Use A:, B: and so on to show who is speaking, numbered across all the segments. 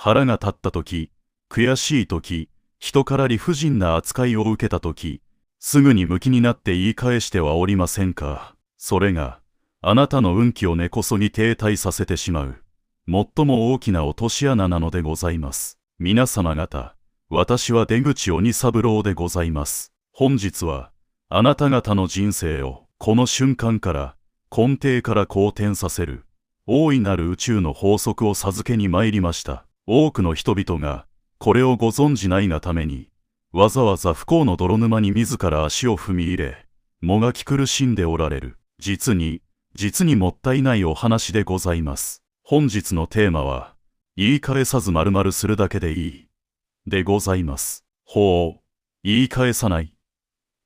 A: 腹が立った時、悔しい時、人から理不尽な扱いを受けた時、すぐに向きになって言い返してはおりませんか。それが、あなたの運気を根こそぎ停滞させてしまう、最も大きな落とし穴なのでございます。皆様方、私は出口鬼三郎でございます。本日は、あなた方の人生を、この瞬間から、根底から好転させる、大いなる宇宙の法則を授けに参りました。多くの人々が、これをご存じないがために、わざわざ不幸の泥沼に自ら足を踏み入れ、もがき苦しんでおられる、実にもったいないお話でございます。本日のテーマは、言い返さず丸々するだけでいい、でございます。ほう、言い返さない。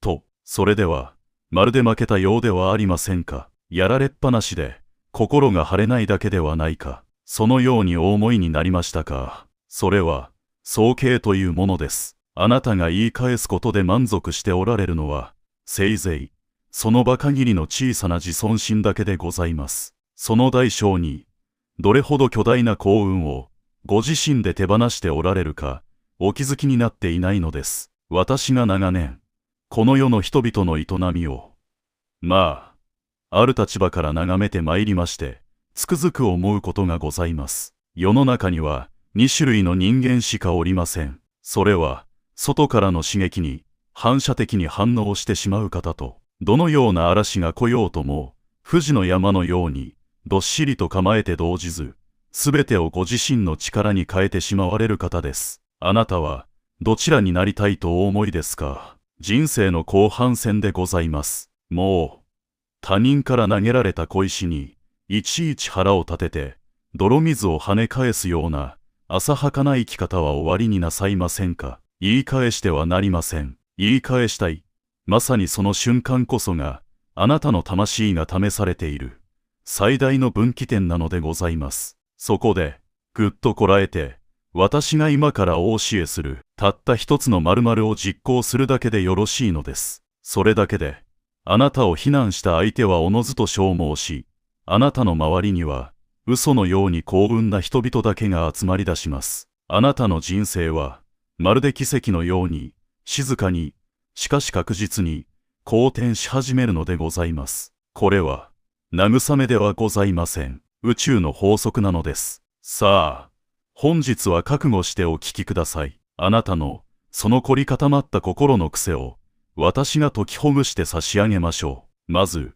A: と、それでは、まるで負けたようではありませんか。やられっぱなしで、心が晴れないだけではないか。そのようにお思いになりましたか。それは、早計というものです。あなたが言い返すことで満足しておられるのは、せいぜい、その場限りの小さな自尊心だけでございます。その代償に、どれほど巨大な幸運を、ご自身で手放しておられるか、お気づきになっていないのです。私が長年、この世の人々の営みを、ある立場から眺めてまいりまして、つくづく思うことがございます。世の中には、2種類の人間しかおりません。それは、外からの刺激に反射的に反応してしまう方と、どのような嵐が来ようとも、富士の山のように、どっしりと構えて動じず、すべてをご自身の力に変えてしまわれる方です。あなたは、どちらになりたいとお思いですか。人生の後半戦でございます。もう、他人から投げられた小石に、いちいち腹を立てて、泥水を跳ね返すような、浅はかな生き方は終わりになさいませんか。言い返してはなりません。言い返したい。まさにその瞬間こそが、あなたの魂が試されている、最大の分岐点なのでございます。そこで、ぐっとこらえて、私が今からお教えする、たった一つの〇〇を実行するだけでよろしいのです。それだけで、あなたを非難した相手はおのずと消耗し、あなたの周りには、嘘のように幸運な人々だけが集まり出します。あなたの人生は、まるで奇跡のように、静かに、しかし確実に、好転し始めるのでございます。これは、慰めではございません。宇宙の法則なのです。さあ、本日は覚悟してお聞きください。あなたの、その凝り固まった心の癖を、私が解きほぐして差し上げましょう。まず、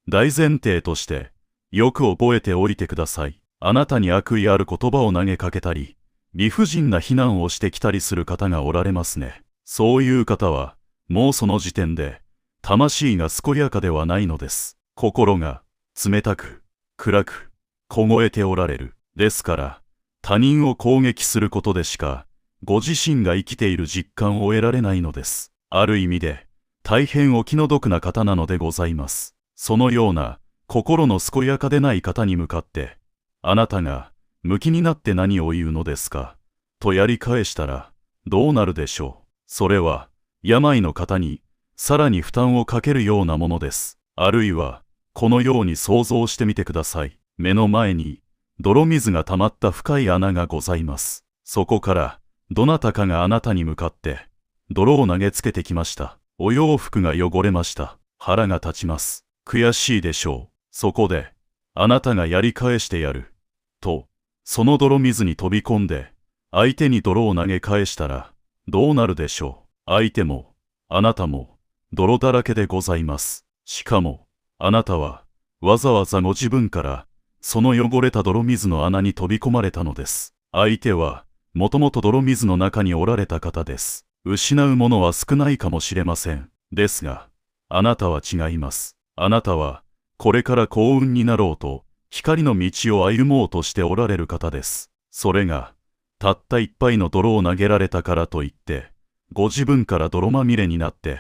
A: 大前提として、よく覚えておいてください。あなたに悪意ある言葉を投げかけたり、理不尽な非難をしてきたりする方がおられますね。そういう方は、もうその時点で、魂が健やかではないのです。心が、冷たく、暗く、凍えておられる。ですから、他人を攻撃することでしか、ご自身が生きている実感を得られないのです。ある意味で、大変お気の毒な方なのでございます。そのような、心の健やかでない方に向かって、あなたが、向きになって何を言うのですか、とやり返したら、どうなるでしょう。それは、病の方に、さらに負担をかけるようなものです。あるいは、このように想像してみてください。目の前に、泥水が溜まった深い穴がございます。そこから、どなたかがあなたに向かって、泥を投げつけてきました。お洋服が汚れました。腹が立ちます。悔しいでしょう。そこで、あなたがやり返してやる。と、その泥水に飛び込んで、相手に泥を投げ返したら、どうなるでしょう。相手も、あなたも、泥だらけでございます。しかも、あなたは、わざわざご自分から、その汚れた泥水の穴に飛び込まれたのです。相手は、もともと泥水の中におられた方です。失うものは少ないかもしれません。ですが、あなたは違います。あなたは、これから幸運になろうと、光の道を歩もうとしておられる方です。それが、たった一杯の泥を投げられたからといって、ご自分から泥まみれになって、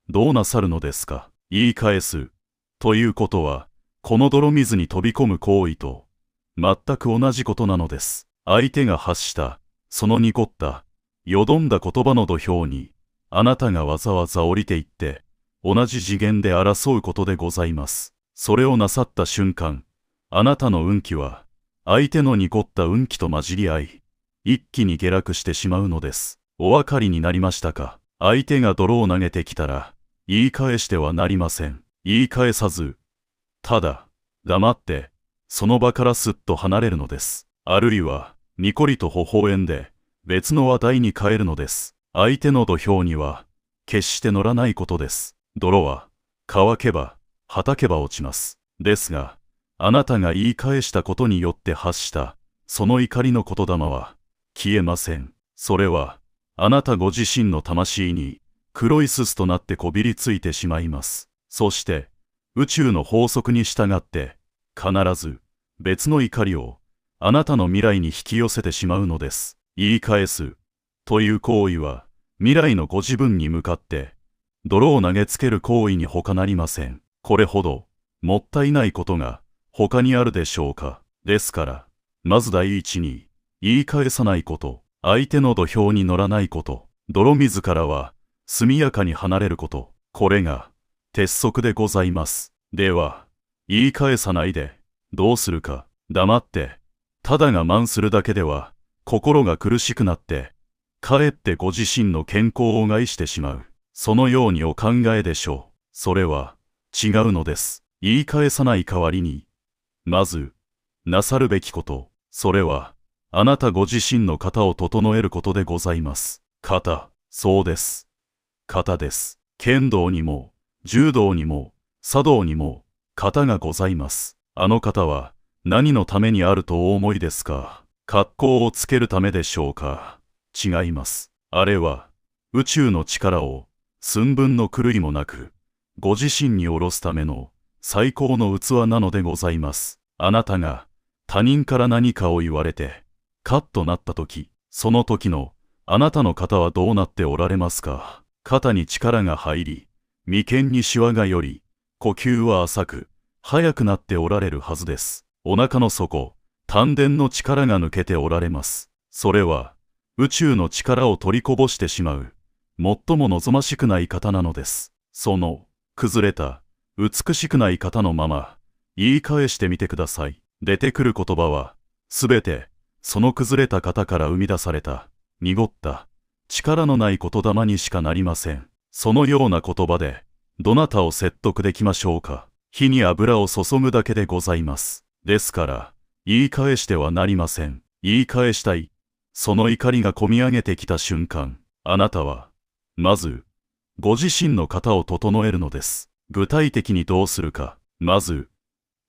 A: どうなさるのですか。言い返す。ということは、この泥水に飛び込む行為と、全く同じことなのです。相手が発した、その濁った、よどんだ言葉の土俵に、あなたがわざわざ降りていって、同じ次元で争うことでございます。それをなさった瞬間、あなたの運気は、相手の濁った運気と混じり合い、一気に下落してしまうのです。お分かりになりましたか？相手が泥を投げてきたら、言い返してはなりません。言い返さず、ただ、黙って、その場からすっと離れるのです。あるいは、にこりと微笑んで、別の話題に変えるのです。相手の土俵には、決して乗らないことです。泥は、乾けば、はたけば落ちます。ですが、あなたが言い返したことによって発した、その怒りの言霊は、消えません。それは、あなたご自身の魂に、黒いすすとなってこびりついてしまいます。そして、宇宙の法則に従って、必ず、別の怒りを、あなたの未来に引き寄せてしまうのです。言い返す、という行為は、未来のご自分に向かって、泥を投げつける行為に他なりません。これほど、もったいないことが、他にあるでしょうか。ですから、まず第一に、言い返さないこと、相手の土俵に乗らないこと、泥水からは、速やかに離れること、これが、鉄則でございます。では、言い返さないで、どうするか。黙って、ただ我慢するだけでは、心が苦しくなって、かえってご自身の健康を害してしまう。そのようにお考えでしょう。それは、違うのです。言い返さない代わりに、まず、なさるべきこと、それは、あなたご自身の型を整えることでございます。型、そうです。型です。剣道にも、柔道にも、茶道にも、型がございます。あの型は、何のためにあるとお思いですか？格好をつけるためでしょうか？違います。あれは、宇宙の力を、寸分の狂いもなく、ご自身に下ろすための、最高の器なのでございます。あなたが、他人から何かを言われて、カッとなった時、その時の、あなたの肩はどうなっておられますか？肩に力が入り、眉間にシワが寄り、呼吸は浅く、速くなっておられるはずです。お腹の底、丹田の力が抜けておられます。それは、宇宙の力を取りこぼしてしまう、最も望ましくない方なのです。その、崩れた、美しくない方のまま、言い返してみてください。出てくる言葉は、すべて、その崩れた方から生み出された、濁った、力のない言霊にしかなりません。そのような言葉で、どなたを説得できましょうか。火に油を注ぐだけでございます。ですから、言い返してはなりません。言い返したい。その怒りがこみ上げてきた瞬間、あなたは、まず、ご自身の型を整えるのです。具体的にどうするか。まず、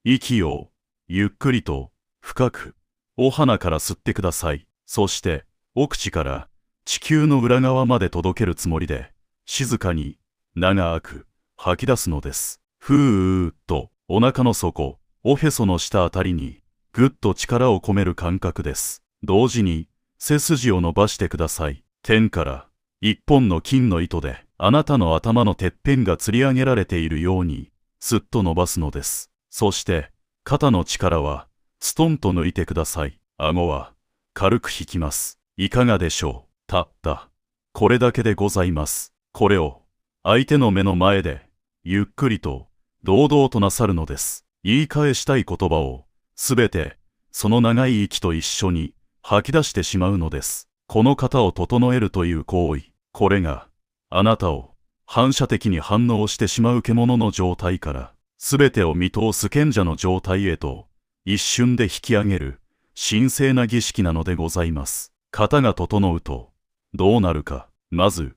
A: 息を、ゆっくりと、深く、お鼻から吸ってください。そして、お口から、地球の裏側まで届けるつもりで、静かに、長く、吐き出すのです。ふーっと、お腹の底、おへその下あたりに、ぐっと力を込める感覚です。同時に、背筋を伸ばしてください。天から、一本の金の糸で、あなたの頭のてっぺんが吊り上げられているように、すっと伸ばすのです。そして、肩の力は、ストンと抜いてください。顎は、軽く引きます。いかがでしょう？たった。これだけでございます。これを、相手の目の前で、ゆっくりと、堂々となさるのです。言い返したい言葉を、すべて、その長い息と一緒に、吐き出してしまうのです。この型を整えるという行為、これが、あなたを、反射的に反応してしまう獣の状態から、すべてを見通す賢者の状態へと、一瞬で引き上げる、神聖な儀式なのでございます。型が整うと、どうなるか。まず、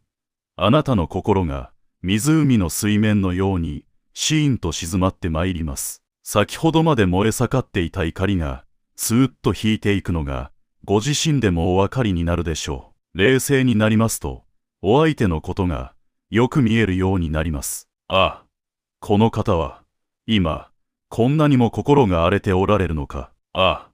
A: あなたの心が、湖の水面のように、シーンと静まってまいります。先ほどまで燃え盛っていた怒りが、スーッと引いていくのが、ご自身でもお分かりになるでしょう。冷静になりますと、お相手のことが、よく見えるようになります。ああ、この方は、今、こんなにも心が荒れておられるのか。ああ、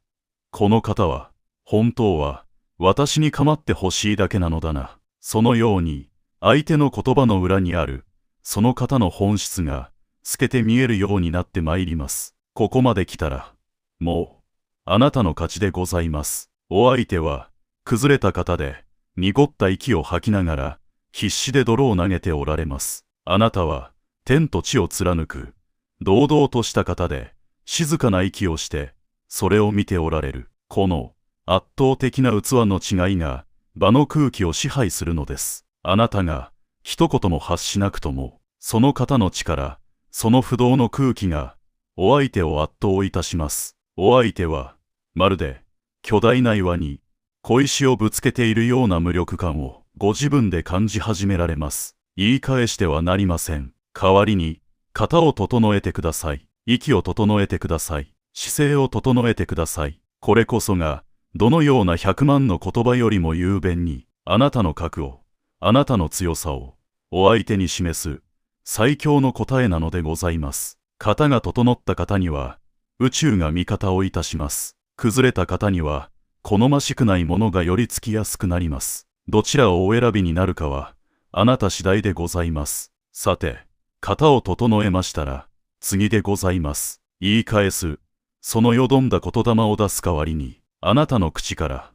A: この方は、本当は、私に構ってほしいだけなのだな。そのように、相手の言葉の裏にある、その方の本質が、透けて見えるようになってまいります。ここまで来たら、もう、あなたの勝ちでございます。お相手は、崩れた方で、濁った息を吐きながら、必死で泥を投げておられます。あなたは、天と地を貫く、堂々とした方で、静かな息をして、それを見ておられる。この、圧倒的な器の違いが場の空気を支配するのです。あなたが一言も発しなくとも、その方の力、その不動の空気がお相手を圧倒いたします。お相手はまるで巨大な岩に小石をぶつけているような無力感をご自分で感じ始められます。言い返してはなりません。代わりに型を整えてください。息を整えてください。姿勢を整えてください。これこそがどのような100万の言葉よりも雄弁にあなたの核を、あなたの強さをお相手に示す最強の答えなのでございます。型が整った方には宇宙が味方をいたします。崩れた方には好ましくないものが寄りつきやすくなります。どちらをお選びになるかはあなた次第でございます。さて、型を整えましたら次でございます。言い返す。そのよどんだ言霊を出す代わりにあなたの口から、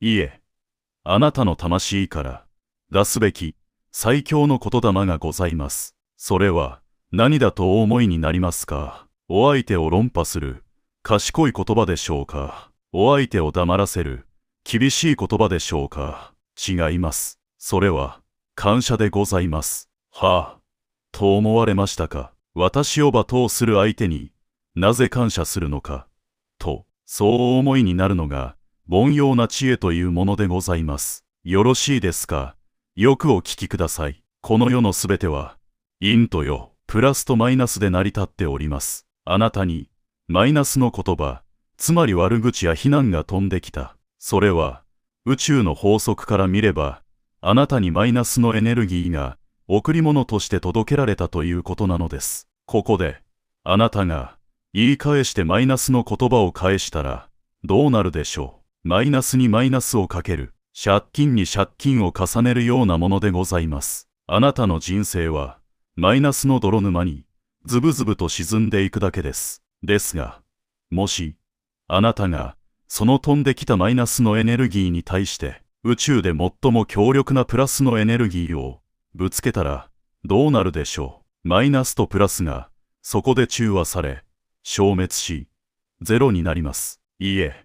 A: いえ、あなたの魂から出すべき最強の言霊がございます。それは何だとお思いになりますか？お相手を論破する賢い言葉でしょうか？お相手を黙らせる厳しい言葉でしょうか？違います。それは感謝でございます。はあ、と思われましたか？私を罵倒する相手になぜ感謝するのかと、そうお思いになるのが凡庸な知恵というものでございます。よろしいですか？よくお聞きください。この世のすべては陰と陽、プラスとマイナスで成り立っております。あなたにマイナスの言葉、つまり悪口や非難が飛んできた。それは宇宙の法則から見れば、あなたにマイナスのエネルギーが贈り物として届けられたということなのです。ここであなたが言い返してマイナスの言葉を返したらどうなるでしょう。マイナスにマイナスをかける、借金に借金を重ねるようなものでございます。あなたの人生はマイナスの泥沼にズブズブと沈んでいくだけです。ですが、もしあなたがその飛んできたマイナスのエネルギーに対して宇宙で最も強力なプラスのエネルギーをぶつけたらどうなるでしょう。マイナスとプラスがそこで中和され消滅しゼロになります。いいえ、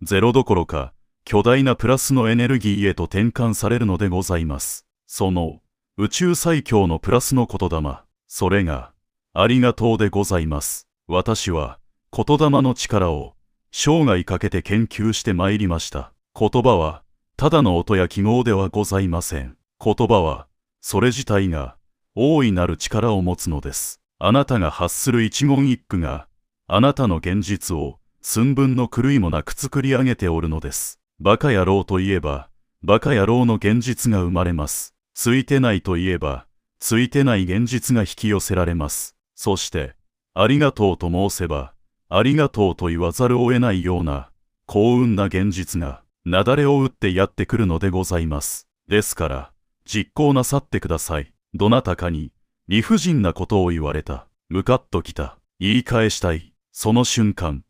A: ゼロどころか巨大なプラスのエネルギーへと転換されるのでございます。その宇宙最強のプラスの言霊、それがありがとうでございます。私は言霊の力を生涯かけて研究してまいりました。言葉はただの音や記号ではございません。言葉はそれ自体が大いなる力を持つのです。あなたが発する一言一句があなたの現実を寸分の狂いもなく作り上げておるのです。バカ野郎といえばバカ野郎の現実が生まれます。ついてないといえばついてない現実が引き寄せられます。そしてありがとうと申せばありがとうと言わざるを得ないような幸運な現実が雪崩を打ってやってくるのでございます。ですから実行なさってください。どなたかに理不尽なことを言われた、ムカッときた、言い返したい、その瞬間、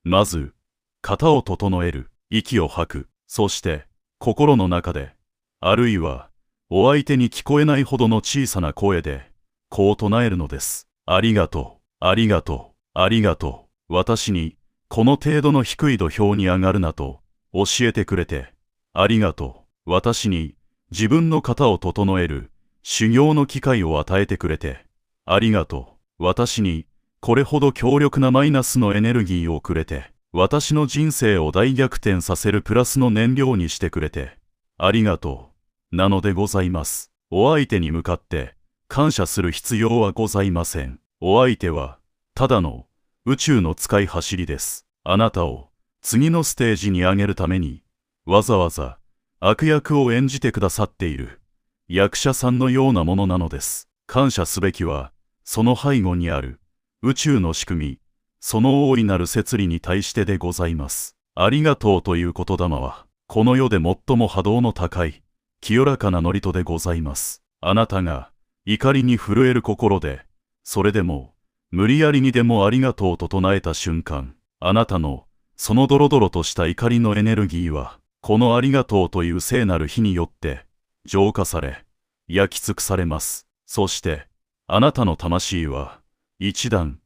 A: まず型を整える、息を吐く、そして心の中で、あるいはお相手に聞こえないほどの小さな声でこう唱えるのです。ありがとう、ありがとう、ありがとう。私にこの程度の低い土俵に上がるなと教えてくれてありがとう。私に自分の型を整える修行の機会を与えてくれてありがとう。私にこれほど強力なマイナスのエネルギーをくれて私の人生を大逆転させるプラスの燃料にしてくれてありがとう。なのでございます。お相手に向かって感謝する必要はございません。お相手はただの宇宙の使い走りです。あなたを次のステージに上げるためにわざわざ悪役を演じてくださっている役者さんのようなものなのです。感謝すべきはその背後にある宇宙の仕組み、その大いなる摂理に対してでございます。ありがとうという言霊はこの世で最も波動の高い清らかな祝詞でございます。あなたが怒りに震える心でそれでも無理やりにでもありがとうと唱えた瞬間、あなたのそのドロドロとした怒りのエネルギーはこのありがとうという聖なる火によって浄化され焼き尽くされます。そしてあなたの魂は一段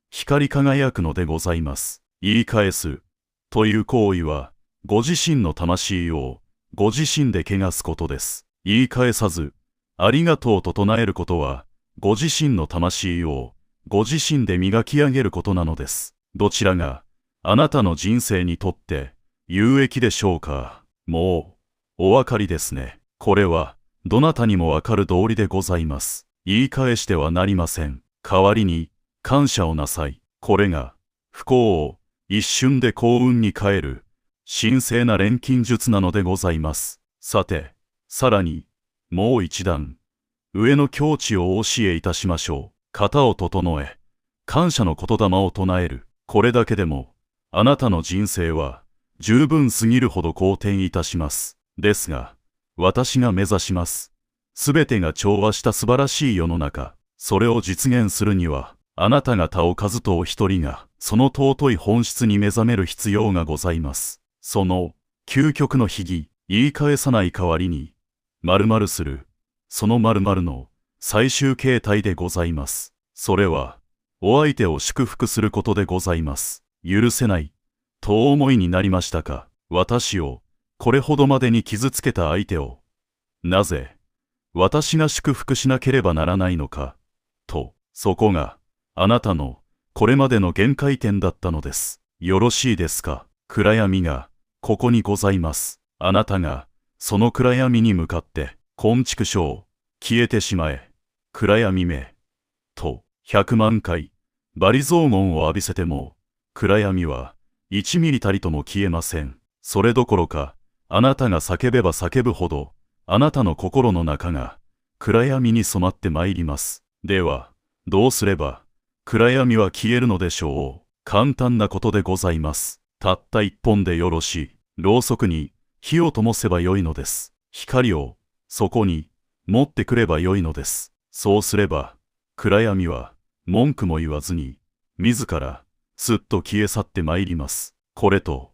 A: 光り輝くのでございます。言い返すという行為はご自身の魂をご自身で汚すことです。言い返さず、ありがとうと唱えることは、ご自身の魂をご自身で磨き上げることなのです。どちらがあなたの人生にとって有益でしょうか。もうお分かりですね。これはどなたにもわかる道理でございます。言い返してはなりません。代わりに感謝をなさい。これが不幸を一瞬で幸運に変える神聖な錬金術なのでございます。さて、さらにもう一段上の境地をお教えいたしましょう。型を整え、感謝の言霊を唱える。これだけでもあなたの人生は十分すぎるほど好転いたします。ですが、私が目指します。すべてが調和した素晴らしい世の中。それを実現するには、あなた方お数とお一人が、その尊い本質に目覚める必要がございます。その、究極の秘技、言い返さない代わりに、〇〇する、その〇〇の最終形態でございます。それは、お相手を祝福することでございます。許せない、とお思いになりましたか。私を、これほどまでに傷つけた相手を、なぜ、私が祝福しなければならないのか、と、そこが、あなたの、これまでの限界点だったのです。よろしいですか。暗闇が、ここにございます。あなたが、その暗闇に向かって、昆虫症、消えてしまえ、暗闇め、と、100万回、罵詈雑言を浴びせても、暗闇は、1ミリたりとも消えません。それどころか、あなたが叫べば叫ぶほど、あなたの心の中が、暗闇に染まってまいります。では、どうすれば、暗闇は消えるのでしょう。簡単なことでございます。たった一本でよろしい。ろうそくに火を灯せばよいのです。光をそこに持ってくればよいのです。そうすれば、暗闇は文句も言わずに、自らすっと消え去ってまいります。これと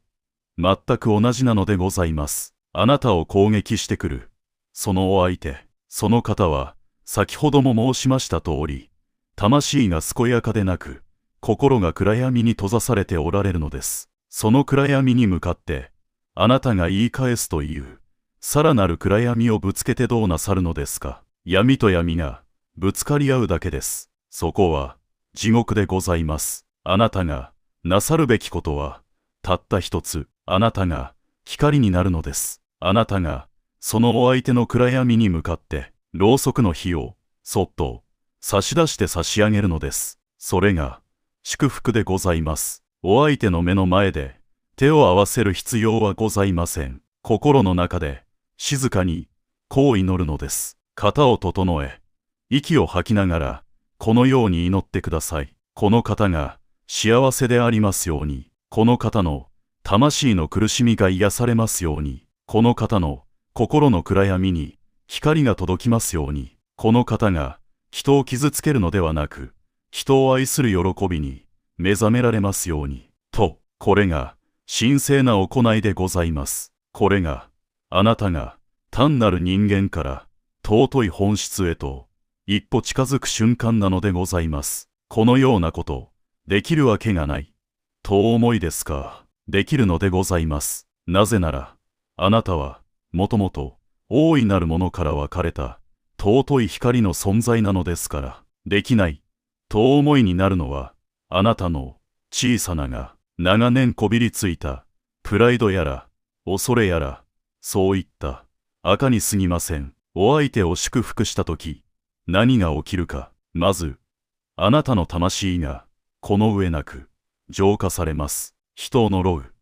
A: 全く同じなのでございます。あなたを攻撃してくる、そのお相手、その方は、先ほども申しました通り、魂が健やかでなく、心が暗闇に閉ざされておられるのです。その暗闇に向かって、あなたが言い返すという、さらなる暗闇をぶつけてどうなさるのですか。闇と闇がぶつかり合うだけです。そこは地獄でございます。あなたがなさるべきことは、たった一つ、あなたが光になるのです。あなたがそのお相手の暗闇に向かって、ろうそくの火をそっと差し出して差し上げるのです。それが祝福でございます。お相手の目の前で手を合わせる必要はございません。心の中で静かにこう祈るのです。型を整え、息を吐きながらこのように祈ってください。この方が幸せでありますように。この方の魂の苦しみが癒されますように。この方の心の暗闇に光が届きますように。この方が人を傷つけるのではなく、人を愛する喜びに目覚められますように。と、これが神聖な行いでございます。これがあなたが単なる人間から尊い本質へと一歩近づく瞬間なのでございます。このようなこと、できるわけがない。とお思いですか。できるのでございます。なぜなら、あなたは、もともと、大いなるものから分かれた、尊い光の存在なのですから。できない、とお思いになるのは、あなたの、小さなが、長年こびりついた、プライドやら、恐れやら、そういった、赤に過ぎません。お相手を祝福したとき、何が起きるか。まず、あなたの魂が、この上なく、浄化されます。人を呪う。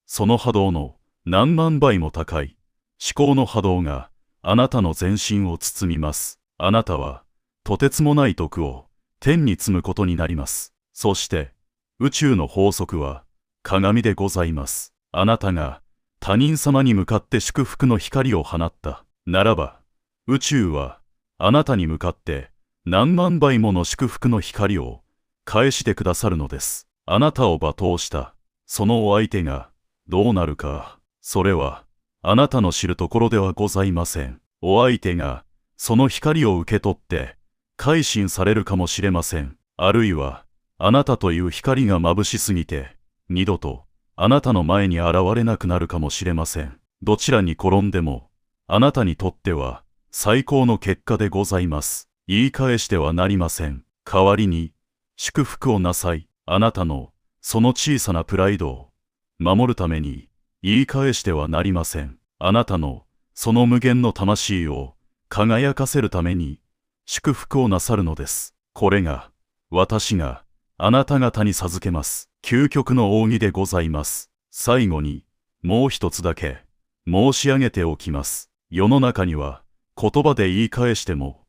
A: その波動の何万倍も高い思考の波動があなたの全身を包みます。あなたはとてつもない徳を天に積むことになります。そして宇宙の法則は鏡でございます。あなたが他人様に向かって祝福の光を放ったならば、宇宙はあなたに向かって何万倍もの祝福の光を返してくださるのです。あなたを罵倒したそのお相手がどうなるか、それはあなたの知るところではございません。お相手がその光を受け取って改心されるかもしれません。あるいはあなたという光が眩しすぎて二度とあなたの前に現れなくなるかもしれません。どちらに転んでも、あなたにとっては最高の結果でございます。言い返してはなりません。代わりに、祝福をなさい。あなたの、その小さなプライドを守るために、言い返してはなりません。あなたの、その無限の魂を輝かせるために、祝福をなさるのです。これが、私があなた方に授けます。究極の奥義でございます。最後に、もう一つだけ申し上げておきます。世の中には、言葉で言い返しても、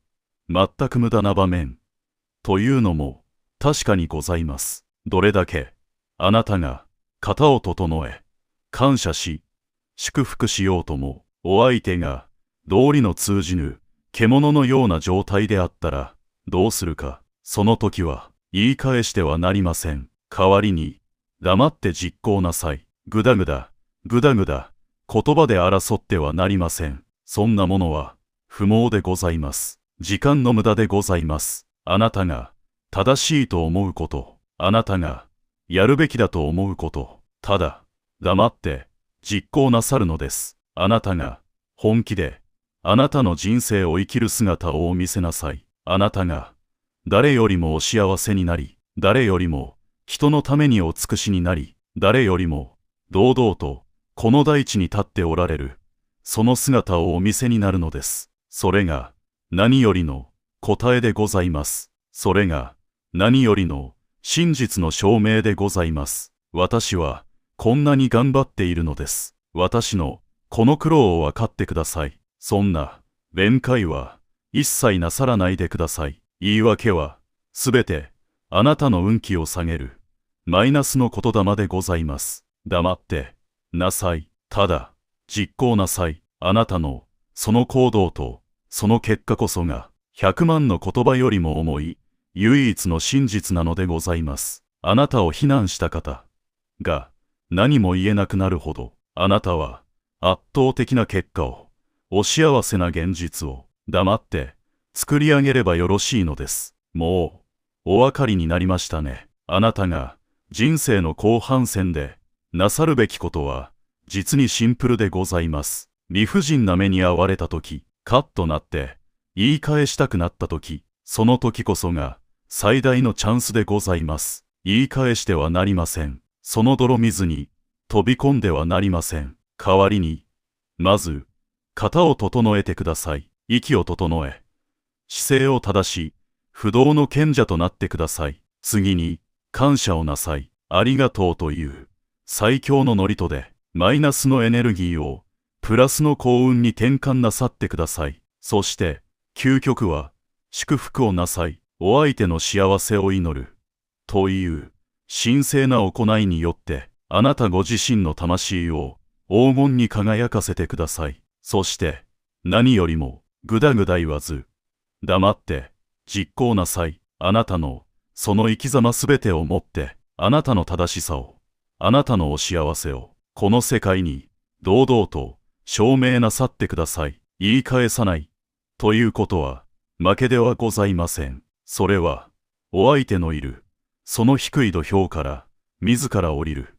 A: 全く無駄な場面、というのも確かにございます。どれだけ、あなたが型を整え、感謝し、祝福しようとも、お相手が道理の通じぬ獣のような状態であったら、どうするか。その時は言い返してはなりません。代わりに黙って実行なさい。ぐだぐだ、ぐだぐだ、言葉で争ってはなりません。そんなものは不毛でございます。時間の無駄でございます。あなたが正しいと思うこと、あなたがやるべきだと思うこと、ただ黙って実行なさるのです。あなたが本気であなたの人生を生きる姿をお見せなさい。あなたが誰よりもお幸せになり、誰よりも人のためにお尽くしになり、誰よりも堂々とこの大地に立っておられる、その姿をお見せになるのです。それが何よりの答えでございます。それが何よりの真実の証明でございます。私はこんなに頑張っているのです。私のこの苦労を分かってください。そんな弁解は一切なさらないでください。言い訳はすべてあなたの運気を下げるマイナスの言霊でございます。黙ってなさい。ただ実行なさい。あなたのその行動とその結果こそが100万の言葉よりも重い唯一の真実なのでございます。あなたを非難した方が何も言えなくなるほど、あなたは圧倒的な結果を、お幸せな現実を黙って作り上げればよろしいのです。もうお分かりになりましたね。あなたが人生の後半戦でなさるべきことは実にシンプルでございます。理不尽な目に遭われたとき、カッとなって言い返したくなったとき、その時こそが最大のチャンスでございます。言い返してはなりません。その泥水に飛び込んではなりません。代わりに、まず、型を整えてください。息を整え、姿勢を正し、不動の賢者となってください。次に、感謝をなさい。ありがとうという、最強の祝詞で、マイナスのエネルギーを、プラスの幸運に転換なさってください。そして、究極は、祝福をなさい。お相手の幸せを祈る。という、神聖な行いによって、あなたご自身の魂を黄金に輝かせてください。そして、何よりも、ぐだぐだ言わず、黙って、実行なさい。あなたの、その生き様すべてをもって、あなたの正しさを、あなたのお幸せを、この世界に、堂々と、証明なさってください。言い返さない。ということは、負けではございません。それは、お相手のいる、その低い土俵から、自ら降りる。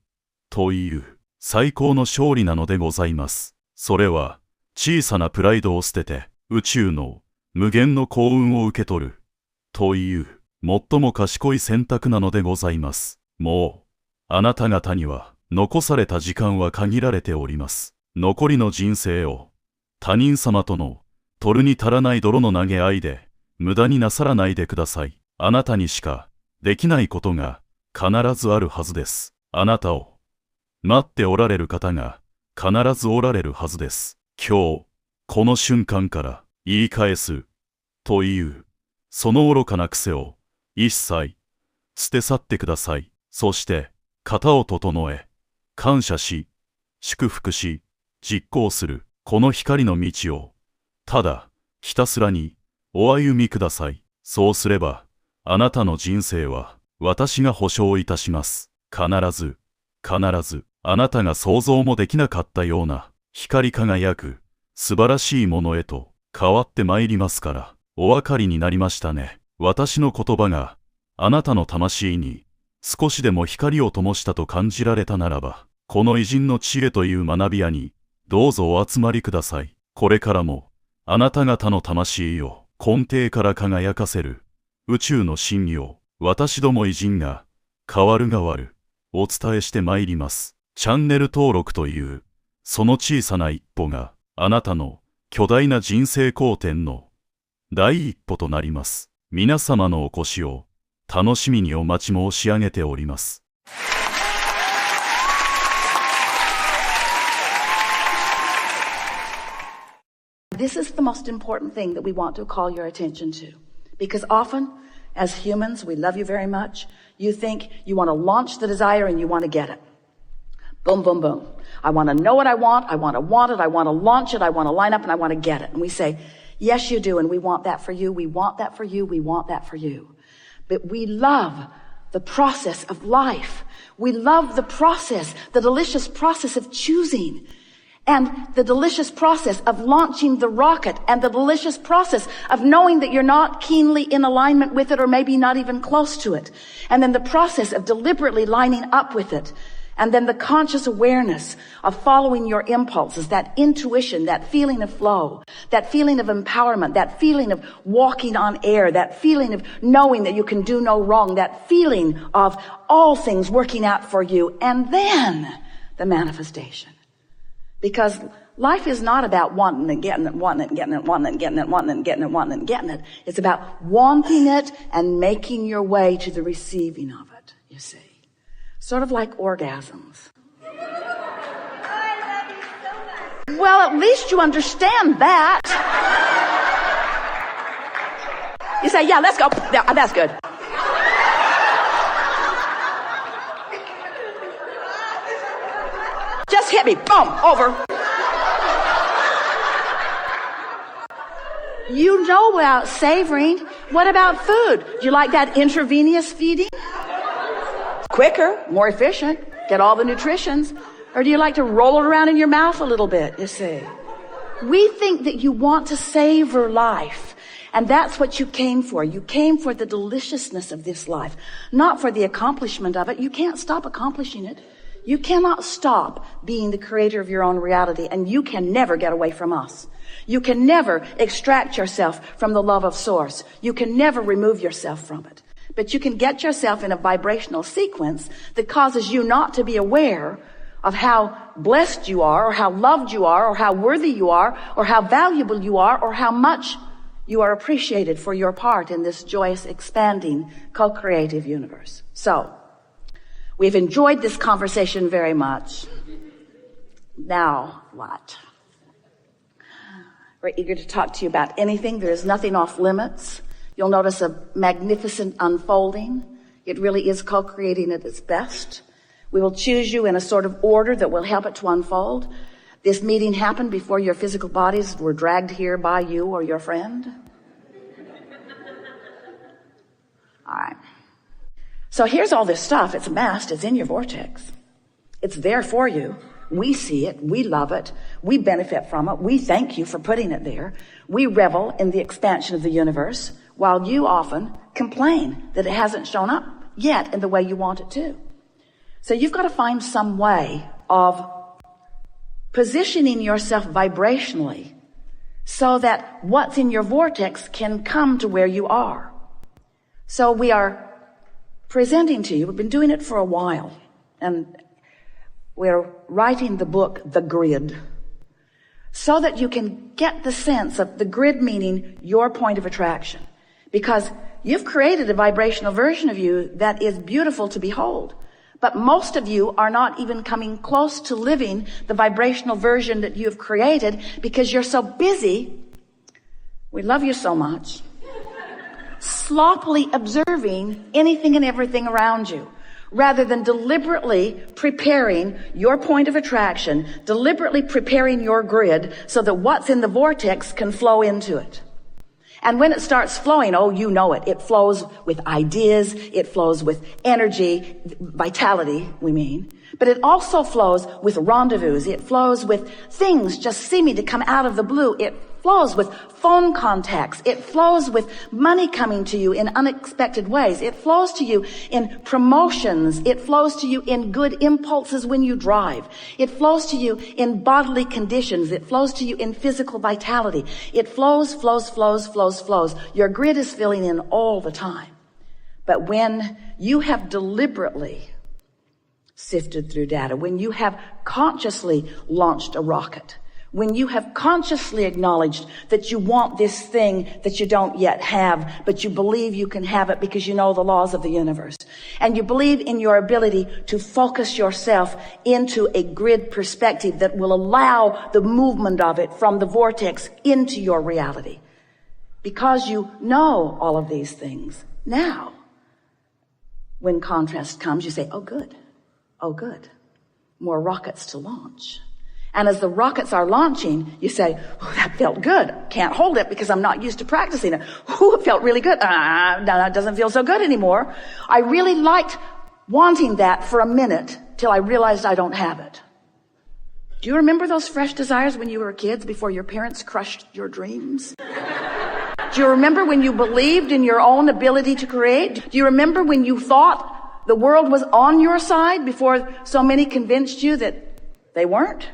A: という、最高の勝利なのでございます。それは、小さなプライドを捨てて、宇宙の無限の幸運を受け取る。という、最も賢い選択なのでございます。もう、あなた方には、残された時間は限られております。残りの人生を、他人様との、取るに足らない泥の投げ合いで、無駄になさらないでください。あなたにしか、できないことが、必ずあるはずです。あなたを、待っておられる方が、必ずおられるはずです。今日、この瞬間から、言い返す、という、その愚かな癖を、一切、捨て去ってください。そして、型を整え、感謝し、祝福し、実行する、この光の道を、ただ、ひたすらに、お歩みください。そうすれば、あなたの人生は、私が保証いたします。必ず、必ず、あなたが想像もできなかったような、光り輝く、素晴らしいものへと、変わってまいりますから、お分かりになりましたね。私の言葉が、あなたの魂に、少しでも光を灯したと感じられたならば、この偉人の知恵という学び屋に、どうぞお集まりください。これからも、あなた方の魂を根底から輝かせる、宇宙の真理を、私ども偉人が、変わるお伝えしてまいります。チャンネル登録という、その小さな一歩が、あなたの巨大な人生好転の第一歩となります。皆様のお越しを楽しみにお待ち申し上げております。
B: This is the most important thing that we want to call your attention to. Because often, as humans, we love you very much. You think you want to launch the desire and you want to get it. Boom, boom, boom. I want to know what I want it, I want to launch it, I want to line up, and I want to get it. And we say, yes, you do, and we want that for you, we want that for you, we want that for you. But we love the process of life. We love the process, the delicious process of choosing. And the delicious process of launching the rocket, and the delicious process of knowing that you're not keenly in alignment with it, or maybe not even close to it. And then the process of deliberately lining up with it. And then the conscious awareness of following your impulses, that intuition, that feeling of flow, that feeling of empowerment, that feeling of walking on air, that feeling of knowing that you can do no wrong, that feeling of all things working out for you, and then the manifestation. Because life is not about wanting and getting it, wanting and getting it, wanting and getting it, wanting and getting it, wanting and getting it. It's about wanting it and making your way to the receiving of it, you see. Sort of like orgasms. Well, at least you understand that. You say, yeah, let's go. Yeah, that's good. Just hit me. Boom. Over. You know about savoring. What about food? Do you like that intravenous feeding? Quicker, more efficient, get all the nutritions. Or do you like to roll it around in your mouth a little bit, you see? We think that you want to savor life. And that's what you came for. You came for the deliciousness of this life, not for the accomplishment of it. You can't stop accomplishing it. You cannot stop being the creator of your own reality, and you can never get away from us. You can never extract yourself from the love of source. You can never remove yourself from it. But you can get yourself in a vibrational sequence that causes you not to be aware of how blessed you are, or how loved you are, or how worthy you are, or how valuable you are, or how much you are appreciated for your part in this joyous, expanding, co-creative universe. So, we've enjoyed this conversation very much. Now, what? We're eager to talk to you about anything. There is nothing off limits. You'll notice a magnificent unfolding. It really is co-creating at its best. We will choose you in a sort of order that will help it to unfold. This meeting happened before your physical bodies were dragged here by you or your friend. All right. So here's all this stuff. It's amassed. It's in your vortex. It's there for you. We see it. We love it. We benefit from it. We thank you for putting it there. We revel in the expansion of the universe, while you often complain that it hasn't shown up yet in the way you want it to. So you've got to find some way of positioning yourself vibrationally so that what's in your vortex can come to where you are. So we are presenting to you, we've been doing it for a while, and we're writing the book, The Grid, so that you can get the sense of the grid meaning your point of attraction. Because you've created a vibrational version of you that is beautiful to behold. But most of you are not even coming close to living the vibrational version that you have created because you're so busy. We love you so much. Sloppily observing anything and everything around you, rather than deliberately preparing your point of attraction, deliberately preparing your grid so that what's in the vortex can flow into it. And when it starts flowing, oh, you know it. It flows with ideas. It flows with energy, vitality, we mean. But it also flows with rendezvous. It flows with things just seeming to come out of the blue. It flows with phone contacts. It flows with money coming to you in unexpected ways. It flows to you in promotions. It flows to you in good impulses when you drive. It flows to you in bodily conditions. It flows to you in physical vitality. It flows. Your grid is filling in all the time. But when you have deliberately sifted through data, when you have consciously launched a rocket, when you have consciously acknowledged that you want this thing that you don't yet have, but you believe you can have it because you know the laws of the universe, and you believe in your ability to focus yourself into a grid perspective that will allow the movement of it from the vortex into your reality. Because you know all of these things, now, when contrast comes, you say, oh good, more rockets to launch. And as the rockets are launching, you say, oh, that felt good. Can't hold it because I'm not used to practicing it. Oh, it felt really good. No, that doesn't feel so good anymore. I really liked wanting that for a minute till I realized I don't have it. Do you remember those fresh desires when you were kids before your parents crushed your dreams? Do you remember when you believed in your own ability to create? Do you remember when you thought the world was on your side before so many convinced you that they weren't?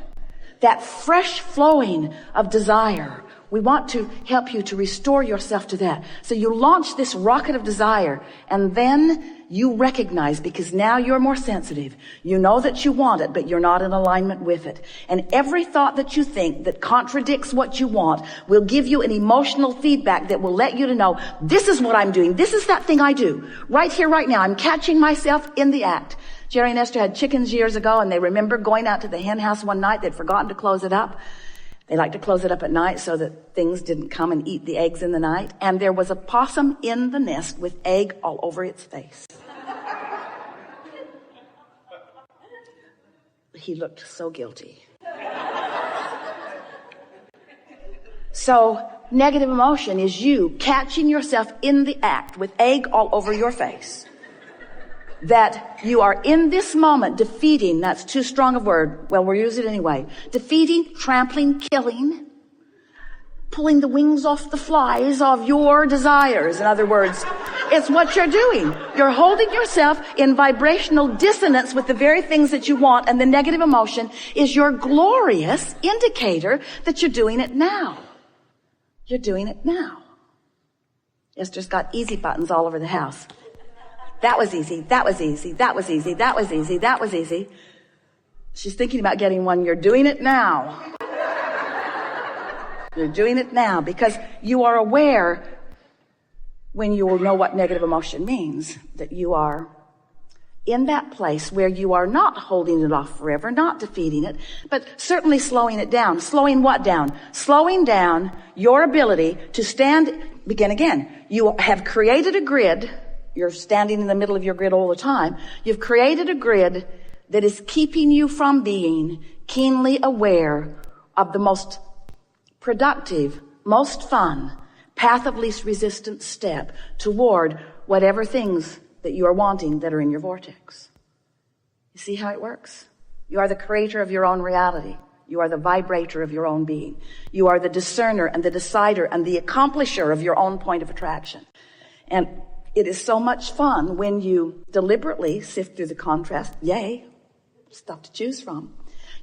B: That fresh flowing of desire. We want to help you to restore yourself to that. So you launch this rocket of desire, and then you recognize, because now you're more sensitive. You know that you want it, but you're not in alignment with it. And every thought that you think that contradicts what you want will give you an emotional feedback that will let you to know, this is what I'm doing. This is that thing I do. Right here, right now, I'm catching myself in the act. Jerry and Esther had chickens years ago, and they remember going out to the hen house one night. They'd forgotten to close it up. They like to close it up at night so that things didn't come and eat the eggs in the night. And there was a possum in the nest with egg all over its face. He looked so guilty. So negative emotion is you catching yourself in the act with egg all over your face. That you are in this moment defeating, that's too strong a word, well, we'll use it anyway, defeating, trampling, killing, pulling the wings off the flies of your desires. In other words, it's what you're doing. You're holding yourself in vibrational dissonance with the very things that you want, and the negative emotion is your glorious indicator that you're doing it now. You're doing it now. Esther's got easy buttons all over the house. That was easy. That was easy. That was easy. That was easy. That was easy. She's thinking about getting one. You're doing it now. You're doing it now because you are aware when you will know what negative emotion means, that you are in that place where you are not holding it off forever, not defeating it, but certainly slowing it down. Slowing what down? Slowing down your ability to stand, begin again. You have created a grid. You're standing in the middle of your grid all the time. You've created a grid that is keeping you from being keenly aware of the most productive, most fun, path of least resistance step toward whatever things that you are wanting that are in your vortex. You see how it works? You are the creator of your own reality. You are the vibrator of your own being. You are the discerner and the decider and the accomplisher of your own point of attraction. And it is so much fun when you deliberately sift through the contrast. Yay, stuff to choose from.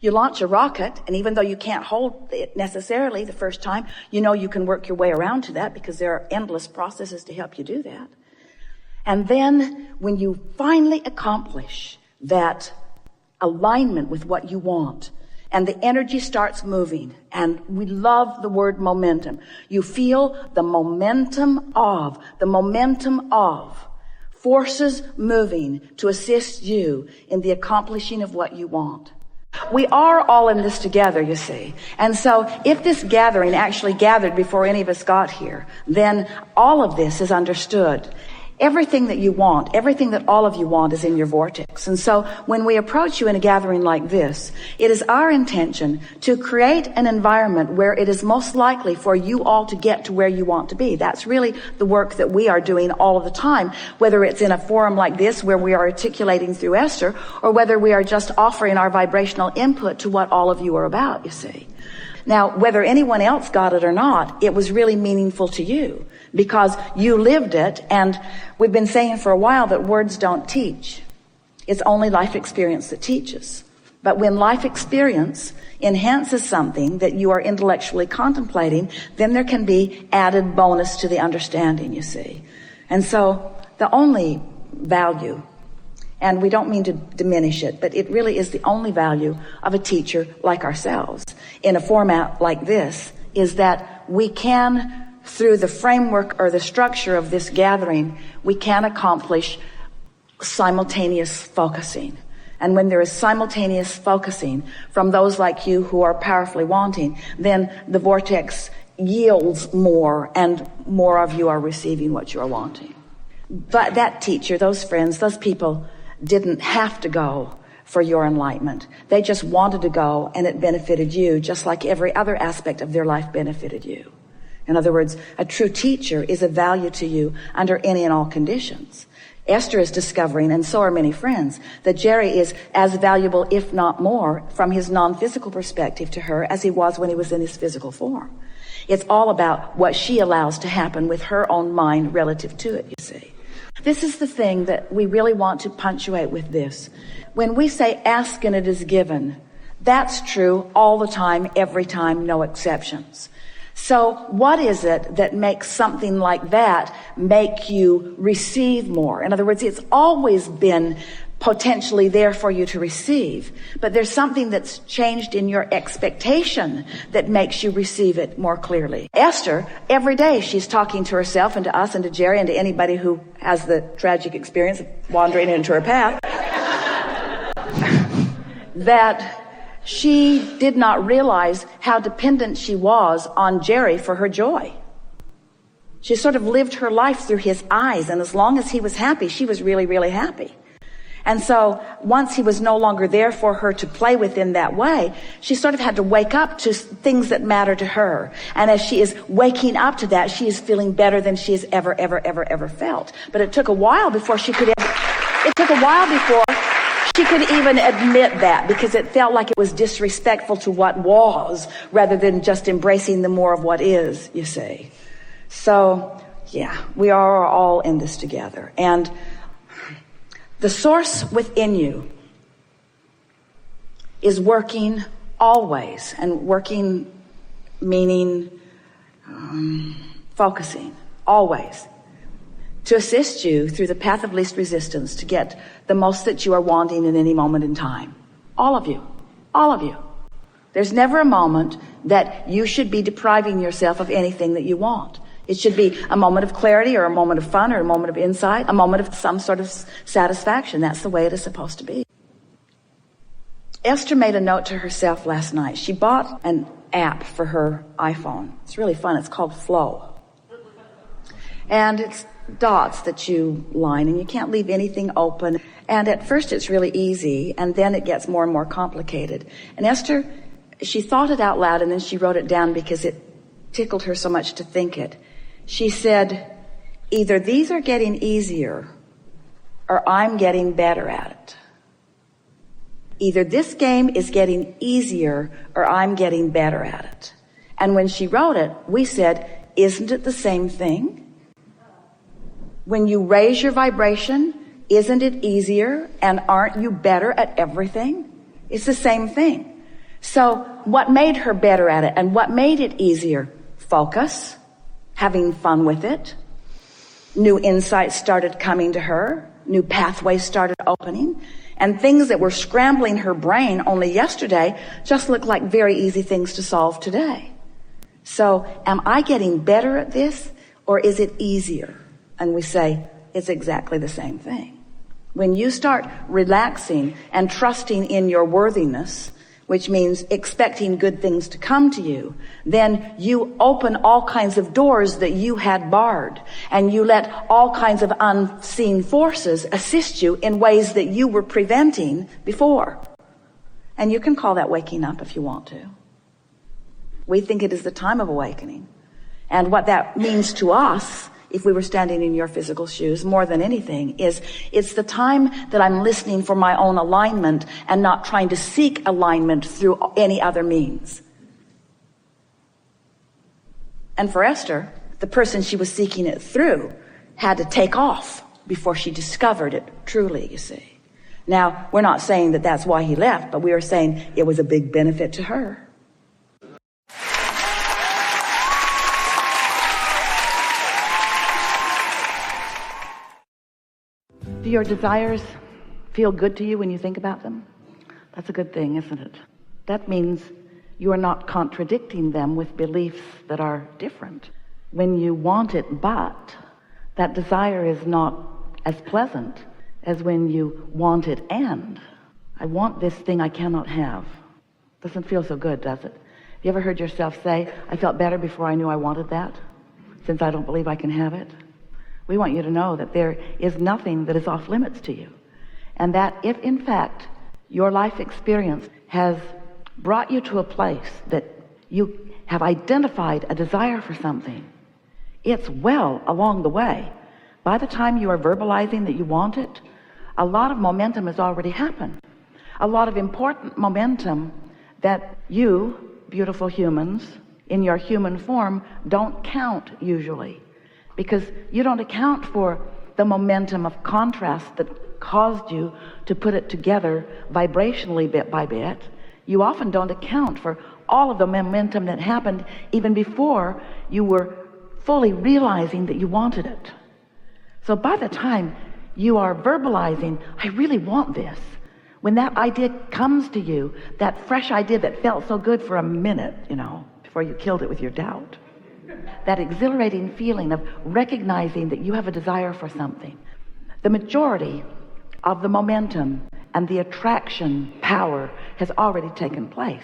B: You launch a rocket, and even though you can't hold it necessarily the first time, you know you can work your way around to that because there are endless processes to help you do that. And then when you finally accomplish that alignment with what you want, and the energy starts moving, and we love the word momentum. You feel the momentum of forces moving to assist you in the accomplishing of what you want. We are all in this together, you see. And so if this gathering actually gathered before any of us got here, then all of this is understood. Everything that you want, everything that all of you want is in your vortex. And so when we approach you in a gathering like this, it is our intention to create an environment where it is most likely for you all to get to where you want to be. That's really the work that we are doing all of the time, whether it's in a forum like this where we are articulating through Esther, or whether we are just offering our vibrational input to what all of you are about, you see. Now, whether anyone else got it or not, it was really meaningful to you because you lived it, and we've been saying for a while that words don't teach. It's only life experience that teaches. But when life experience enhances something that you are intellectually contemplating, then there can be added bonus to the understanding, you see. And so the only value, and we don't mean to diminish it, but it really is the only value of a teacher like ourselves in a format like this, is that we can, through the framework or the structure of this gathering, we can accomplish simultaneous focusing. And when there is simultaneous focusing from those like you who are powerfully wanting, then the vortex yields more and more of you are receiving what you are wanting. But that teacher, those friends, those people didn't have to go for your enlightenment. They just wanted to go, and it benefited you just like every other aspect of their life benefited you. In other words, a true teacher is of value to you under any and all conditions. Esther is discovering, and so are many friends, that Jerry is as valuable, if not more, from his non-physical perspective to her as he was when he was in his physical form. It's all about what she allows to happen with her own mind relative to it, you see. This is the thing that we really want to punctuate with this. When we say ask and it is given, that's true all the time, every time, no exceptions. So what is it that makes something like that make you receive more? In other words, it's always been potentially there for you to receive, but there's something that's changed in your expectation that makes you receive it more clearly. Esther, every day she's talking to herself and to us and to Jerry and to anybody who has the tragic experience of wandering into her path, that she did not realize how dependent she was on Jerry for her joy. She sort of lived her life through his eyes, and as long as he was happy, she was really, really happy. And so once he was no longer there for her to play with in that way, she sort of had to wake up to things that matter to her. And as she is waking up to that, she is feeling better than she has ever felt. But it took a while before she could even admit that, because it felt like it was disrespectful to what was rather than just embracing the more of what is, you see. So, yeah, we are all in this together. And the source within you is working always, and working meaning focusing, always, to assist you through the path of least resistance to get the most that you are wanting in any moment in time. All of you. All of you. There's never a moment that you should be depriving yourself of anything that you want. It should be a moment of clarity or a moment of fun or a moment of insight, a moment of some sort of satisfaction. That's the way it is supposed to be. Esther made a note to herself last night. She bought an app for her iPhone. It's really fun. It's called Flow. And it's dots that you line, and you can't leave anything open. And at first it's really easy, and then it gets more and more complicated. And Esther, she thought it out loud, and then she wrote it down because it tickled her so much to think it. She said, either these are getting easier or I'm getting better at it. Either this game is getting easier or I'm getting better at it. And when she wrote it, we said, isn't it the same thing? When you raise your vibration, isn't it easier, and aren't you better at everything? It's the same thing. So what made her better at it, and what made it easier? Focus, having fun with it. New insights started coming to her. New pathways started opening. And things that were scrambling her brain only yesterday just look like very easy things to solve today. So am I getting better at this, or is it easier? And we say, it's exactly the same thing. When you start relaxing and trusting in your worthiness, which means expecting good things to come to you, then you open all kinds of doors that you had barred, and you let all kinds of unseen forces assist you in ways that you were preventing before. And you can call that waking up if you want to. We think it is the time of awakening. And what that means to us, if we were standing in your physical shoes, more than anything, is it's the time that I'm listening for my own alignment and not trying to seek alignment through any other means. And for Esther, the person she was seeking it through had to take off before she discovered it truly, you see. Now, we're not saying that that's why he left, but we are saying it was a big benefit to her. Do your desires feel good to you when you think about them? That's a good thing, isn't it? That means you are not contradicting them with beliefs that are different. When you want it, but that desire is not as pleasant as when you want it and. I want this thing I cannot have. Doesn't feel so good, does it? Have you ever heard yourself say, I felt better before I knew I wanted that, since I don't believe I can have it? We want you to know that there is nothing that is off limits to you. And that if, in fact, your life experience has brought you to a place that you have identified a desire for something, it's well along the way. By the time you are verbalizing that you want it, a lot of momentum has already happened. A lot of important momentum that you, beautiful humans, in your human form, don't count usually. Because you don't account for the momentum of contrast that caused you to put it together vibrationally bit by bit. You often don't account for all of the momentum that happened even before you were fully realizing that you wanted it. So by the time you are verbalizing, I really want this, when that idea comes to you, that fresh idea that felt so good for a minute, before you killed it with your doubt, that exhilarating feeling of recognizing that you have a desire for something, the majority of the momentum and the attraction power has already taken place.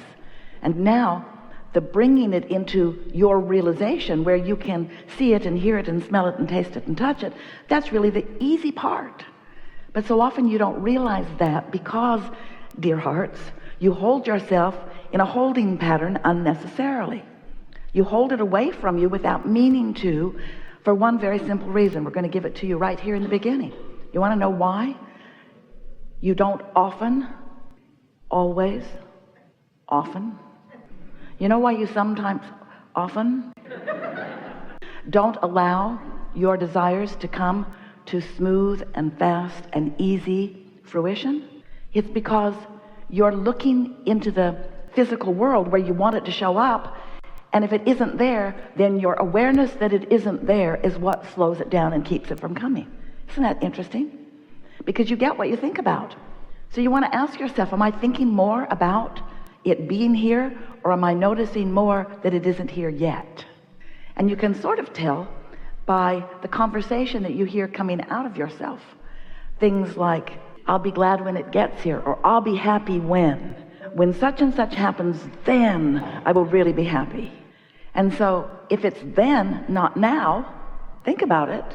B: And now the bringing it into your realization where you can see it and hear it and smell it and taste it and touch it, that's really the easy part. But so often you don't realize that because, dear hearts, you hold yourself in a holding pattern unnecessarily. You hold it away from you without meaning to, for one very simple reason. We're going to give it to you right here in the beginning. You want to know why? You don't often, always, often. You know why you sometimes, often, don't allow your desires to come to smooth and fast and easy fruition? It's because you're looking into the physical world where you want it to show up, and if it isn't there, then your awareness that it isn't there is what slows it down and keeps it from coming. Isn't that interesting? Because you get what you think about. So you want to ask yourself, am I thinking more about it being here, or am I noticing more that it isn't here yet? And you can sort of tell by the conversation that you hear coming out of yourself. Things like, I'll be glad when it gets here, or I'll be happy when. When such and such happens, then I will really be happy. And so if it's then, not now, think about it,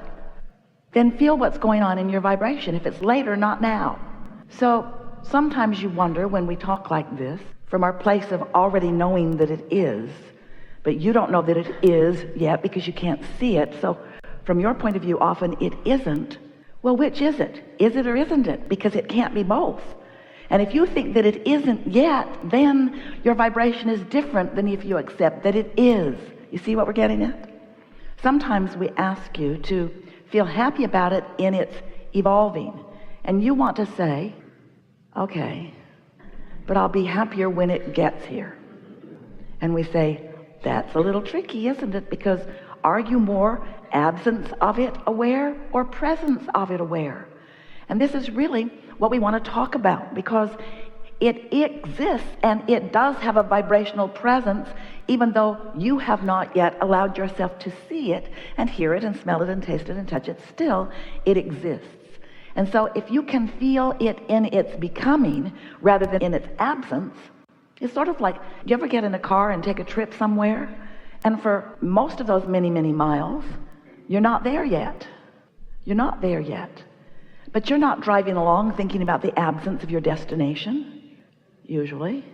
B: then feel what's going on in your vibration. If it's later, not now. So sometimes you wonder when we talk like this, from our place of already knowing that it is, but you don't know that it is yet because you can't see it. So from your point of view, often it isn't. Well, which is it? Is it or isn't it? Because it can't be both. And if you think that it isn't yet, then your vibration is different than if you accept that it is. You see what we're getting at? Sometimes we ask you to feel happy about it in its evolving. And you want to say, okay, but I'll be happier when it gets here. And we say, that's a little tricky, isn't it? Because are you more absence of it aware or presence of it aware? And this is really what we want to talk about, because it exists and it does have a vibrational presence, even though you have not yet allowed yourself to see it and hear it and smell it and taste it and touch it. Still, it exists. And so if you can feel it in its becoming rather than in its absence, It's sort of like, you ever get in a car and take a trip somewhere, and for most of those many, many miles, you're not there yet. You're not there yet. But you're not driving along thinking about the absence of your destination, usually.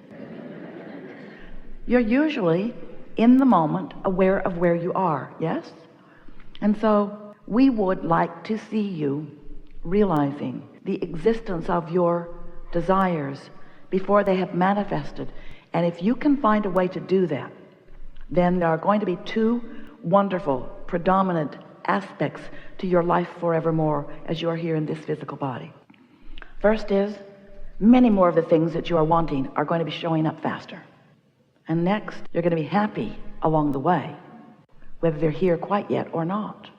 B: You're usually in the moment aware of where you are, yes? And so we would like to see you realizing the existence of your desires before they have manifested. And if you can find a way to do that, then there are going to be two wonderful, predominant aspects to your life forevermore as you are here in this physical body. First is, many more of the things that you are wanting are going to be showing up faster. And next, you're going to be happy along the way, whether they're here quite yet or not.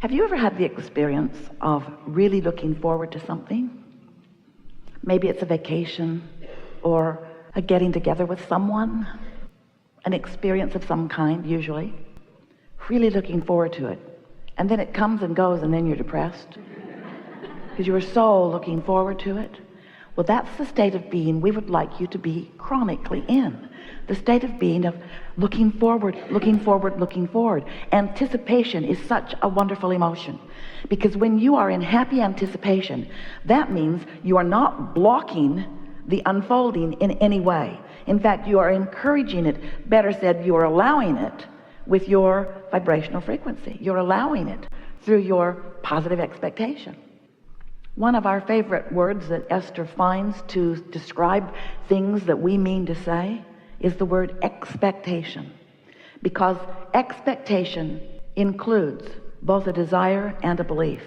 B: Have you ever had the experience of really looking forward to something? Maybe it's a vacation or a getting together with someone, an experience of some kind, usually. Really looking forward to it. And then it comes and goes, and then you're depressed because you were so looking forward to it. Well, that's the state of being we would like you to be chronically in. The state of being of looking forward, looking forward, looking forward. Anticipation is such a wonderful emotion, because when you are in happy anticipation, that means you are not blocking the unfolding in any way. In fact, you are encouraging it. Better said, you are allowing it with your vibrational frequency. You're allowing it through your positive expectation. One of our favorite words that Esther finds to describe things that we mean to say is the word expectation, because expectation includes both a desire and a belief.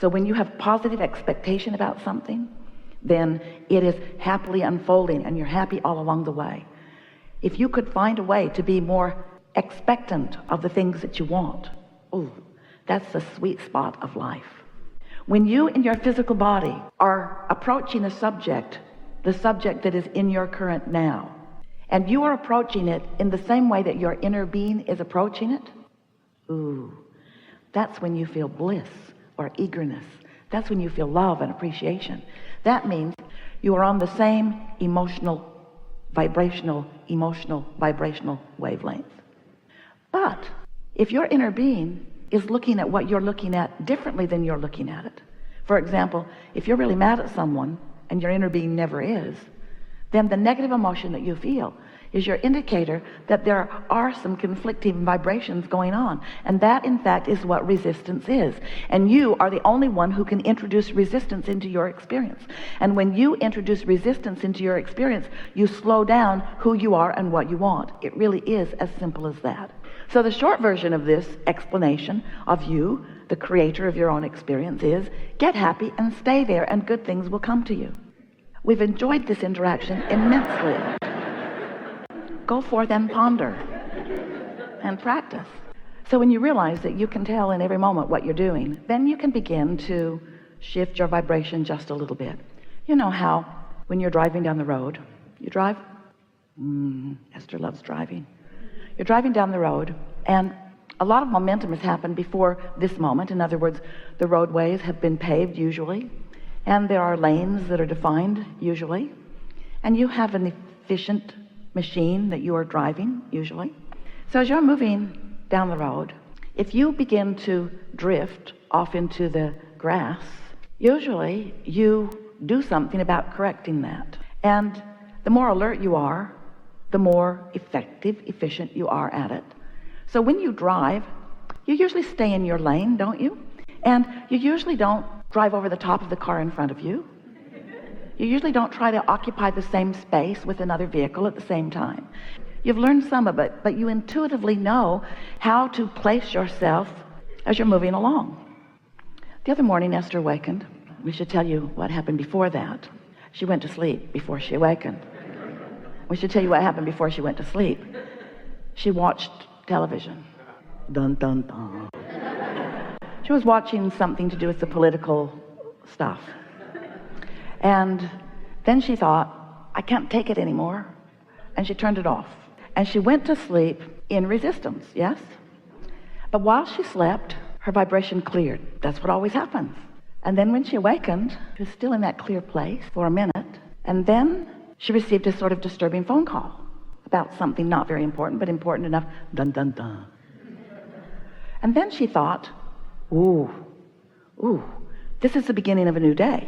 B: So when you have positive expectation about something, then it is happily unfolding and you're happy all along the way. If you could find a way to be more expectant of the things that you want, ooh, that's the sweet spot of life. When you in your physical body are approaching a subject, the subject that is in your current now, and you are approaching it in the same way that your inner being is approaching it, ooh, that's when you feel bliss or eagerness. That's when you feel love and appreciation. That means you are on the same vibrational wavelength. But if your inner being is looking at what you're looking at differently than you're looking at it, for example, if you're really mad at someone and your inner being never is, then the negative emotion that you feel is your indicator that there are some conflicting vibrations going on. And that, in fact, is what resistance is. And you are the only one who can introduce resistance into your experience. And when you introduce resistance into your experience, you slow down who you are and what you want. It really is as simple as that. So the short version of this explanation of you, the creator of your own experience, is get happy and stay there, and good things will come to you. We've enjoyed this interaction immensely. Go forth and ponder and practice. So when you realize that you can tell in every moment what you're doing, then you can begin to shift your vibration just a little bit. You know how when you're driving down the road, you drive? Esther loves driving. You're driving down the road, and a lot of momentum has happened before this moment. In other words, the roadways have been paved usually, and there are lanes that are defined usually, and you have an efficient machine that you are driving usually. So as you're moving down the road, if you begin to drift off into the grass, usually you do something about correcting that. And the more alert you are, the more effective, efficient you are at it. So when you drive, you usually stay in your lane, don't you? And you usually don't drive over the top of the car in front of you. You usually don't try to occupy the same space with another vehicle at the same time. You've learned some of it, but you intuitively know how to place yourself as you're moving along. The other morning, Esther awakened. We should tell you what happened before that. She went to sleep before she awakened. We should tell you what happened before she went to sleep. She watched television. Dun, dun, dun. She was watching something to do with the political stuff. And then she thought, I can't take it anymore. And she turned it off. And she went to sleep in resistance, yes? But while she slept, her vibration cleared. That's what always happens. And then when she awakened, she was still in that clear place for a minute. And then she received a sort of disturbing phone call about something not very important, but important enough, dun, dun, dun. And then she thought, ooh, this is the beginning of a new day.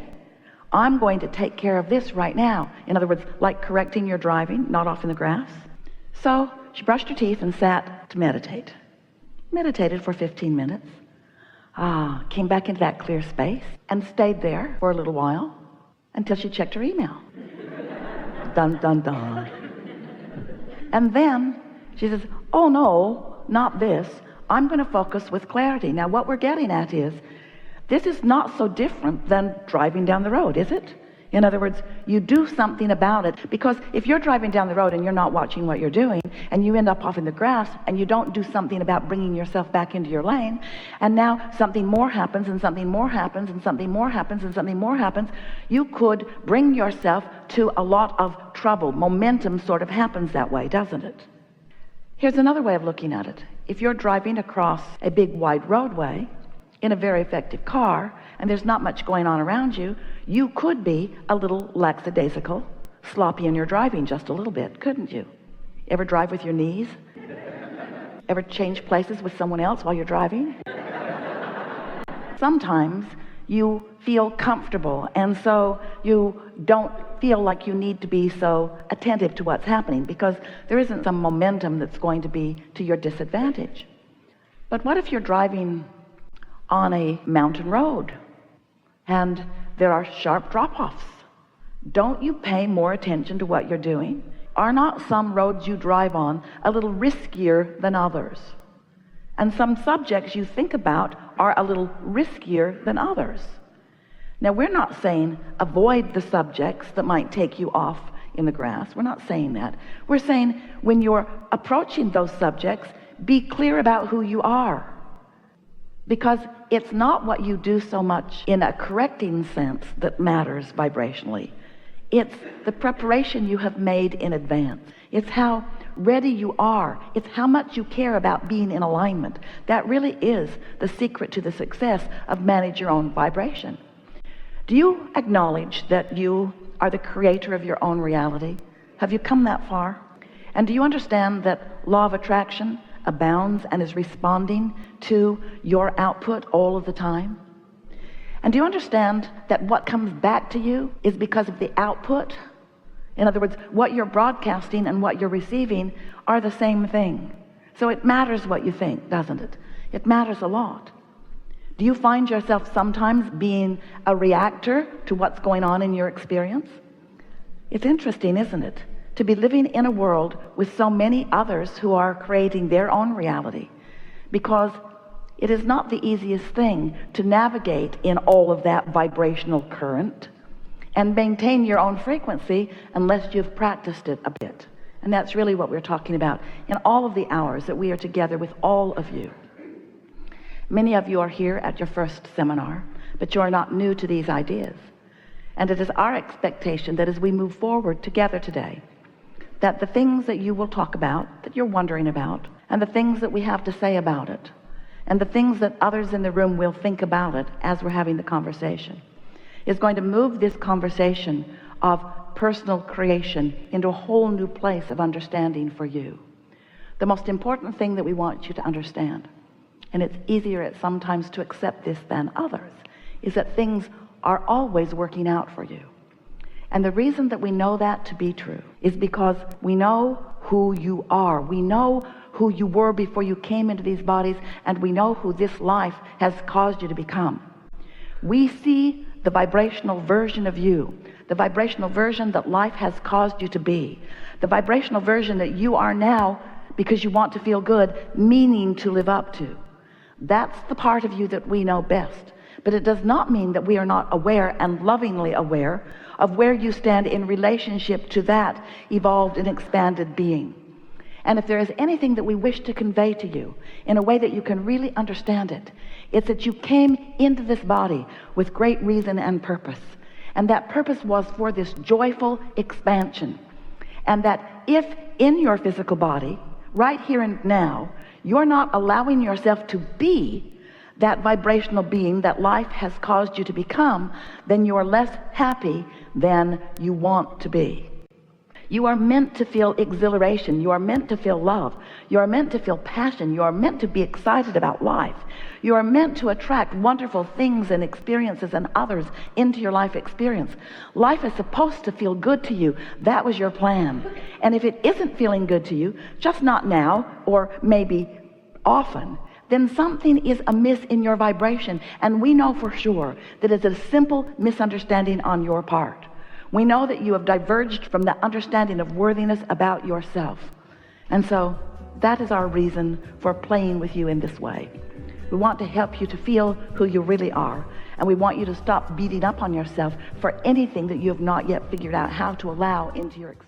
B: I'm going to take care of this right now. In other words, like correcting your driving, not off in the grass. So she brushed her teeth and sat to meditate. Meditated for 15 minutes. Came back into that clear space and stayed there for a little while until she checked her email. Dun, dun, dun. And then she says, oh no, not this. I'm going to focus with clarity. Now what we're getting at is, this is not so different than driving down the road, is it? In other words, you do something about it, because if you're driving down the road and you're not watching what you're doing, and you end up off in the grass, and you don't do something about bringing yourself back into your lane, and now something more happens, and something more happens, and something more happens, and something more happens, you could bring yourself to a lot of trouble. Momentum sort of happens that way, doesn't it? Here's another way of looking at it. If you're driving across a big wide roadway in a very effective car, and there's not much going on around you, you could be a little lackadaisical, sloppy in your driving just a little bit, couldn't you? Ever drive with your knees? Ever change places with someone else while you're driving? Sometimes you feel comfortable, and so you don't feel like you need to be so attentive to what's happening, because there isn't some momentum that's going to be to your disadvantage. But what if you're driving on a mountain road and there are sharp drop-offs? Don't you pay more attention to what you're doing? Are not some roads you drive on a little riskier than others? And some subjects you think about are a little riskier than others. Now, we're not saying avoid the subjects that might take you off in the grass. We're not saying that. We're saying when you're approaching those subjects, be clear about who you are. Because it's not what you do so much in a correcting sense that matters vibrationally. It's the preparation you have made in advance. It's how ready you are. It's how much you care about being in alignment. That really is the secret to the success of manage your own vibration. Do you acknowledge that you are the creator of your own reality? Have you come that far? And do you understand that law of attraction abounds and is responding to your output all of the time? And do you understand that what comes back to you is because of the output? In other words, what you're broadcasting and what you're receiving are the same thing. So it matters what you think, doesn't it? It matters a lot. Do you find yourself sometimes being a reactor to what's going on in your experience? It's interesting, isn't it, to be living in a world with so many others who are creating their own reality, because it is not the easiest thing to navigate in all of that vibrational current and maintain your own frequency unless you've practiced it a bit. And that's really what we're talking about in all of the hours that we are together with all of you. Many of you are here at your first seminar, but you are not new to these ideas. And it is our expectation that as we move forward together today, that the things that you will talk about, that you're wondering about, and the things that we have to say about it, and the things that others in the room will think about it as we're having the conversation, is going to move this conversation of personal creation into a whole new place of understanding for you. The most important thing that we want you to understand, and it's easier at sometimes to accept this than others, is that things are always working out for you. And the reason that we know that to be true is because we know who you are. We know who you were before you came into these bodies, and we know who this life has caused you to become. We see the vibrational version of you, the vibrational version that life has caused you to be, the vibrational version that you are now because you want to feel good, meaning to live up to. That's the part of you that we know best. But it does not mean that we are not aware and lovingly aware of where you stand in relationship to that evolved and expanded being. And if there is anything that we wish to convey to you in a way that you can really understand it, it's that you came into this body with great reason and purpose. And that purpose was for this joyful expansion. And that if in your physical body, right here and now, you're not allowing yourself to be that vibrational being that life has caused you to become, then you're less happy than you want to be. You are meant to feel exhilaration. You are meant to feel love. You are meant to feel passion. You are meant to be excited about life. You are meant to attract wonderful things and experiences and others into your life experience. Life is supposed to feel good to you. That was your plan. And if it isn't feeling good to you, just not now or maybe often, then something is amiss in your vibration. And we know for sure that it's a simple misunderstanding on your part. We know that you have diverged from the understanding of worthiness about yourself. And so that is our reason for playing with you in this way. We want to help you to feel who you really are. And we want you to stop beating up on yourself for anything that you have not yet figured out how to allow into your experience.